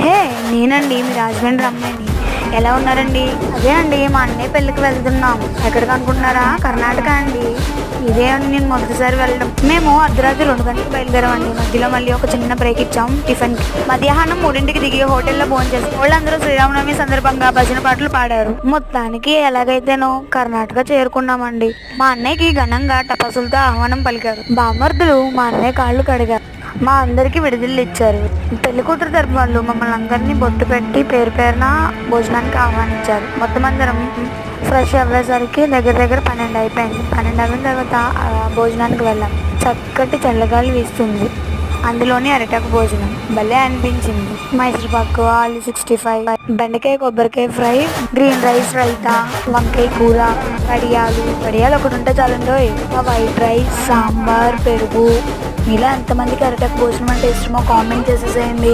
హే, నేనండి మీ రాజమండ్రి అమ్మాయిని. ఎలా ఉన్నారండి? అదే అండి, మా అన్నయ్య పెళ్ళికి వెళ్తున్నాం. ఎక్కడికి అనుకుంటున్నారా? కర్ణాటక అండి. ఇదే అండి నేను మొదటిసారి వెళ్ళడం. మేము అర్ధరాత్రి 2 గంటలకు బయలుదేరామండి. మధ్యలో మళ్ళీ ఒక చిన్న బ్రేక్ ఇచ్చాం టిఫిన్ కి. మధ్యాహ్నం 3ంటికి దిగి హోటల్లో భోంచేసాం. వాళ్ళందరూ శ్రీరామనవమి సందర్భంగా భజన పాటలు పాడారు. మొత్తానికి ఎలాగైతేనో కర్ణాటక చేరుకున్నామండి. మా అన్నయ్యకి ఘనంగా టపాసులతో ఆహ్వానం పలికారు. బామర్దులు మా అన్నయ్య కాళ్ళు కడిగారు. మా అందరికి విడుదల ఇచ్చారు. పెళ్లి కూతురు తరపు వాళ్ళు మమ్మల్ని అందరినీ బొట్టు పెట్టి పేరు పేరున భోజనానికి ఆహ్వానించారు. మొత్తం అందరం ఫ్రెష్ అవ్వేసరికి దగ్గర 12 అయిపోయింది. 12 అయిన తర్వాత భోజనానికి వెళ్ళాం. చక్కటి చల్లగాలి వీస్తుంది. అందులోని అరిటాకు భోజనం భలే అనిపించింది. మైసూర్పాకు, ఆలు 65, బెండకాయ కొబ్బరికాయ ఫ్రై, గ్రీన్ రైస్, రైతా, వంకాయ కూర, వడియాలు ఒకటి ఉంటే చాలండో. వైట్ రైస్, సాంబార్, పెరుగు. మీలో ఎంతమందికి అరిటాకు భోజనం అంటే ఇష్టమో కామెంట్ చేసేసేయండి.